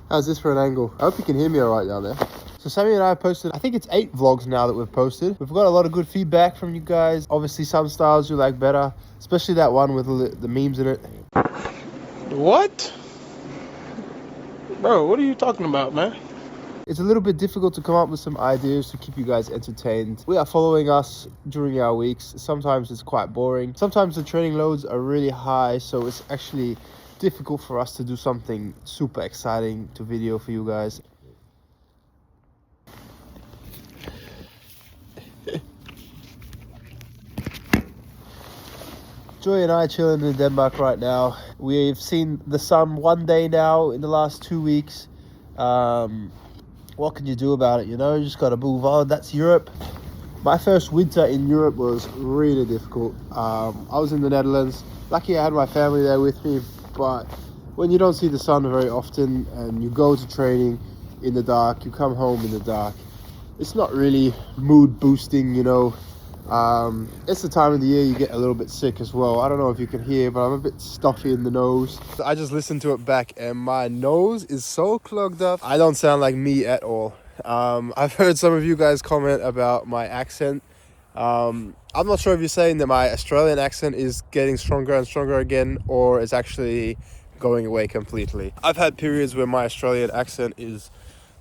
How's this for an angle? I hope you can hear me all right down there. So Sammy and I posted, I think it's 8 vlogs now that we've posted. We've got a lot of good feedback from you guys. Obviously some styles you like better, especially that one with the memes in it. What? Bro, what are you talking about, man? It's a little bit difficult to come up with some ideas to keep you guys entertained. We are following us during our weeks. Sometimes it's quite boring. Sometimes the training loads are really high, so it's actually difficult for us to do something super exciting to video for you guys. Joy and I chilling in Denmark right now. We've seen the sun one day now in the last 2 weeks. What can you do about it, you know? You just gotta move on. That's Europe. My first winter in Europe was really difficult. I was in the Netherlands. Lucky I had my family there with me, but when you don't see the sun very often and you go to training in the dark, you come home in the dark, it's not really mood boosting, you know. It's the time of the year you get a little bit sick as well. I don't know if you can hear, but I'm a bit stuffy in the nose. I just listened to it back and my nose is so clogged up. I don't sound like me at all. I've heard some of you guys comment about my accent. I'm not sure if you're saying that my Australian accent is getting stronger and stronger again, or it's actually going away completely. I've had periods where my Australian accent is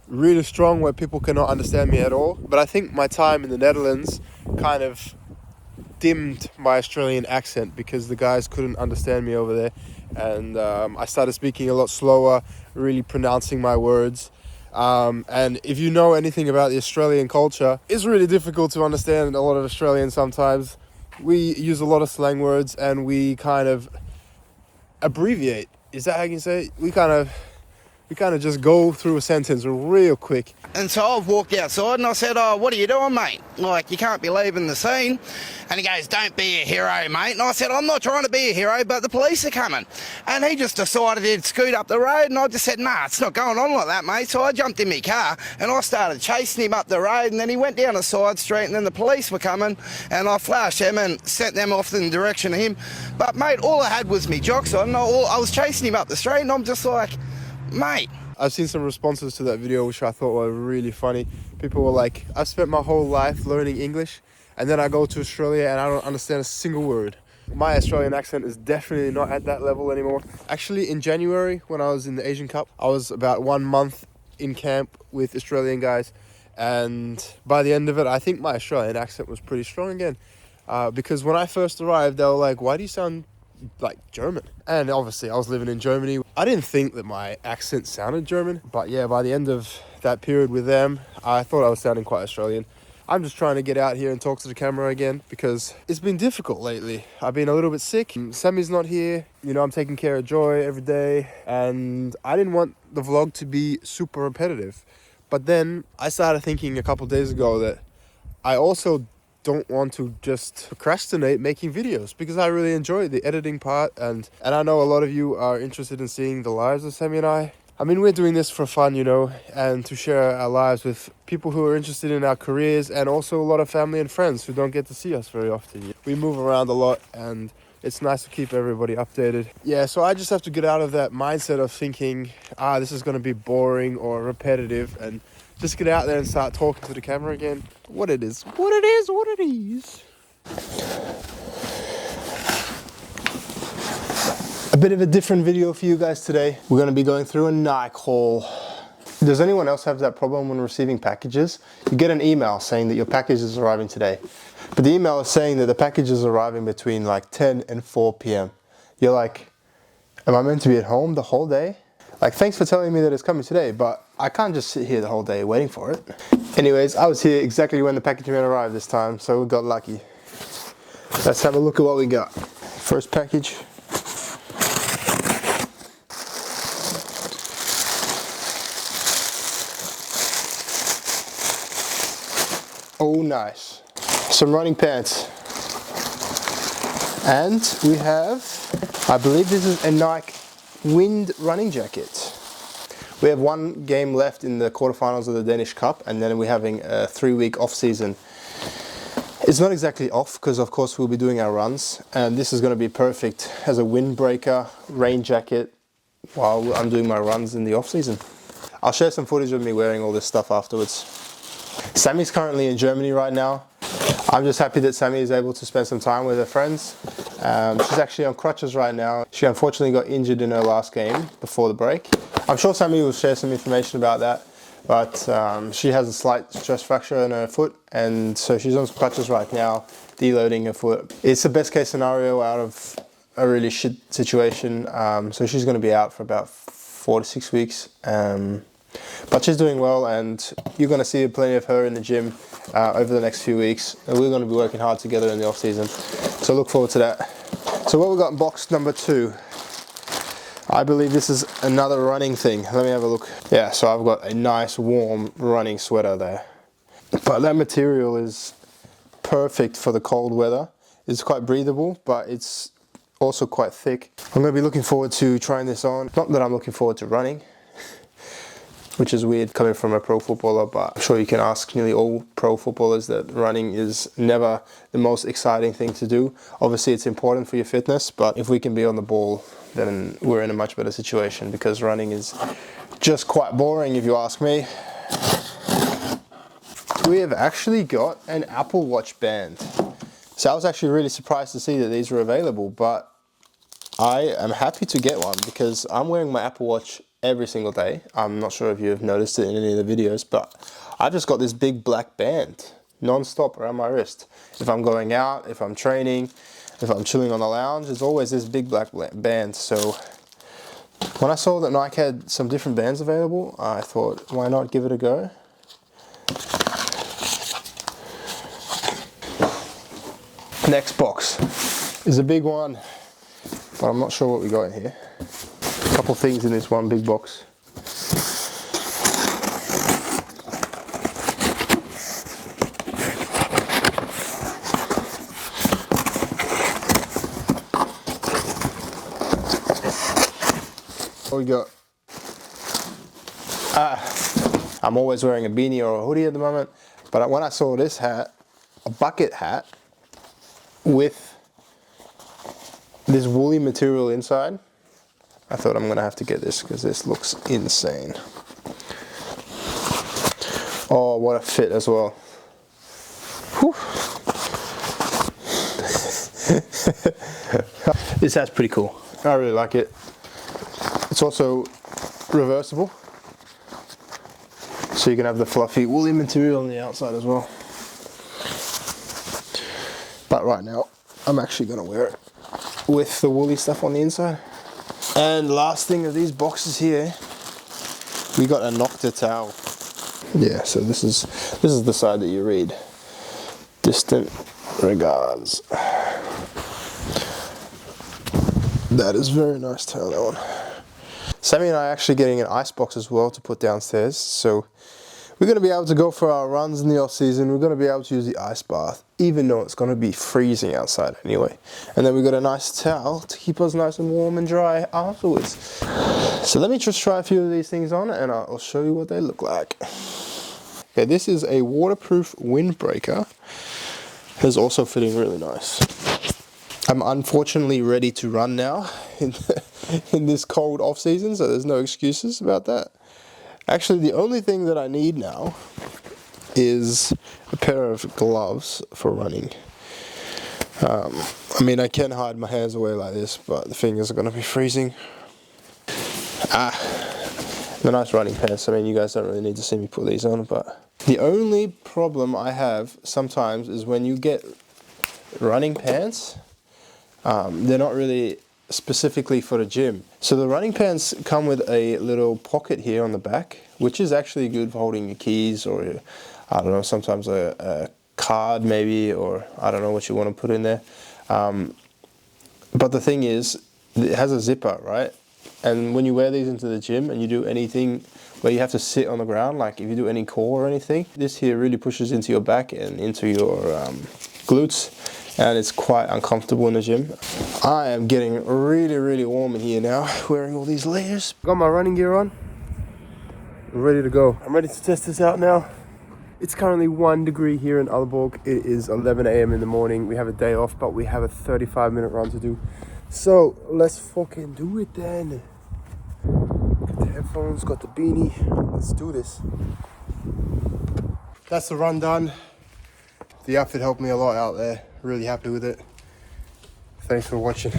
really strong, where people cannot understand me at all. But I think my time in the Netherlands kind of dimmed my Australian accent because the guys couldn't understand me over there. And I started speaking a lot slower, really pronouncing my words. And if you know anything about the Australian culture, it's really difficult to understand a lot of Australians sometimes. We use a lot of slang words and we kind of abbreviate. Is that how you can say it? We kind of just go through a sentence real quick. And so I've walked outside and I said, "Oh, what are you doing, mate? Like, you can't be leaving the scene." And he goes, "Don't be a hero, mate." And I said, "I'm not trying to be a hero, but the police are coming." And he just decided he'd scoot up the road, and I just said, "Nah, it's not going on like that, mate." So I jumped in my car and I started chasing him up the road, and then he went down a side street, and then the police were coming, and I flashed them and sent them off in the direction of him. But, mate, all I had was me jocks on. I was chasing him up the street, and I'm just like, mate. I've seen some responses to that video which I thought were really funny. People were like, "I've spent my whole life learning English and then I go to Australia and I don't understand a single word." My Australian accent is definitely not at that level anymore. Actually, in January, when I was in the Asian Cup, I was about 1 month in camp with Australian guys, and by the end of it, I think my Australian accent was pretty strong again. Because when I first arrived, they were like, "Why do you sound like German?" And obviously I was living in Germany. I didn't think that my accent sounded German, but yeah, by the end of that period with them, I thought I was sounding quite Australian. I'm just trying to get out here and talk to the camera again because it's been difficult lately. I've been a little bit sick. Sammy's not here. You know, I'm taking care of Joy every day, and I didn't want the vlog to be super repetitive. But then I started thinking a couple days ago that I also don't want to just procrastinate making videos because I really enjoy the editing part, and I know a lot of you are interested in seeing the lives of Sammy and I. I mean, we're doing this for fun, you know, and to share our lives with people who are interested in our careers, and also a lot of family and friends who don't get to see us very often. We move around a lot and it's nice to keep everybody updated. Yeah, so I just have to get out of that mindset of thinking, this is going to be boring or repetitive, and just get out there and start talking to the camera again. What it is. A bit of a different video for you guys today. We're going to be going through a Nike haul. Does anyone else have that problem when receiving packages? You get an email saying that your package is arriving today, but the email is saying that the package is arriving between like 10 and 4 p.m. You're like, am I meant to be at home the whole day? Like, thanks for telling me that it's coming today, but I can't just sit here the whole day waiting for it. Anyways, I was here exactly when the package man arrived this time, so we got lucky. Let's have a look at what we got. First package. Oh, nice. Some running pants. And we have, I believe this is a Nike Wind running jacket. We have one game left in the quarterfinals of the Danish Cup, and then we're having a 3-week off season. It's not exactly off because of course we'll be doing our runs, and this is going to be perfect as a windbreaker rain jacket while I'm doing my runs in the off season. I'll share some footage of me wearing all this stuff afterwards. Sammy's currently in Germany right now. I'm just happy that Sammy is able to spend some time with her friends. She's actually on crutches right now. She unfortunately got injured in her last game before the break. I'm sure Sammy will share some information about that, but she has a slight stress fracture in her foot, and so she's on crutches right now, deloading her foot. It's the best case scenario out of a really shit situation. So she's going to be out for about 4 to 6 weeks. But she's doing well, and you're going to see plenty of her in the gym over the next few weeks. And we're going to be working hard together in the off season. So look forward to that. So what we got in box number 2. I believe this is another running thing. Let me have a look. Yeah, so I've got a nice warm running sweater there. But that material is perfect for the cold weather. It's quite breathable, but it's also quite thick. I'm going to be looking forward to trying this on. Not that I'm looking forward to running, which is weird coming from a pro footballer, but I'm sure you can ask nearly all pro footballers that running is never the most exciting thing to do. Obviously it's important for your fitness, but if we can be on the ball, then we're in a much better situation, because running is just quite boring if you ask me. We have actually got an Apple Watch band. So I was actually really surprised to see that these were available, but I am happy to get one because I'm wearing my Apple Watch every single day. I'm not sure if you've noticed it in any of the videos, but I just got this big black band non-stop around my wrist. If I'm going out, if I'm training, if I'm chilling on the lounge, there's always this big black band. So when I saw that Nike had some different bands available, I thought, why not give it a go? Next box is a big one, but I'm not sure what we got in here. A couple things in this one big box. What we got? I'm always wearing a beanie or a hoodie at the moment, but when I saw this hat, a bucket hat with this woolly material inside, I thought I'm gonna have to get this because this looks insane. Oh, what a fit as well. Whew. This hat's pretty cool. I really like it. It's also reversible, so you can have the fluffy woolly material on the outside as well. But right now, I'm actually gonna wear it with the woolly stuff on the inside. And last thing of these boxes here, we got a Nocta towel. Yeah, so this is the side that you read. Distant regards. That is very nice towel, that one. Sammy and I are actually getting an ice box as well to put downstairs, so we're going to be able to go for our runs in the off season. We're going to be able to use the ice bath, even though it's going to be freezing outside anyway. And then we've got a nice towel to keep us nice and warm and dry afterwards. So let me just try a few of these things on and I'll show you what they look like. Okay, this is a waterproof windbreaker. It's also fitting really nice. I'm unfortunately ready to run now in this cold off season, so there's no excuses about that. Actually, the only thing that I need now is a pair of gloves for running. I mean, I can hide my hands away like this, but the fingers are going to be freezing. The nice running pants. I mean, you guys don't really need to see me put these on, but the only problem I have sometimes is when you get running pants, they're not really specifically for the gym. So the running pants come with a little pocket here on the back, which is actually good for holding your keys or, I don't know, sometimes a card maybe, or I don't know what you want to put in there. But the thing is, it has a zipper, right? And when you wear these into the gym and you do anything where you have to sit on the ground, like if you do any core or anything, this here really pushes into your back and into your glutes, and it's quite uncomfortable in the gym. I am getting really, really warm in here now, wearing all these layers. Got my running gear on, I'm ready to go. I'm ready to test this out now. It's currently 1 degree here in Aalborg. It is 11 AM in the morning. We have a day off, but we have a 35-minute run to do. So let's fucking do it then. Got the headphones, got the beanie. Let's do this. That's the run done. The outfit helped me a lot out there. Really happy with it. Thanks for watching.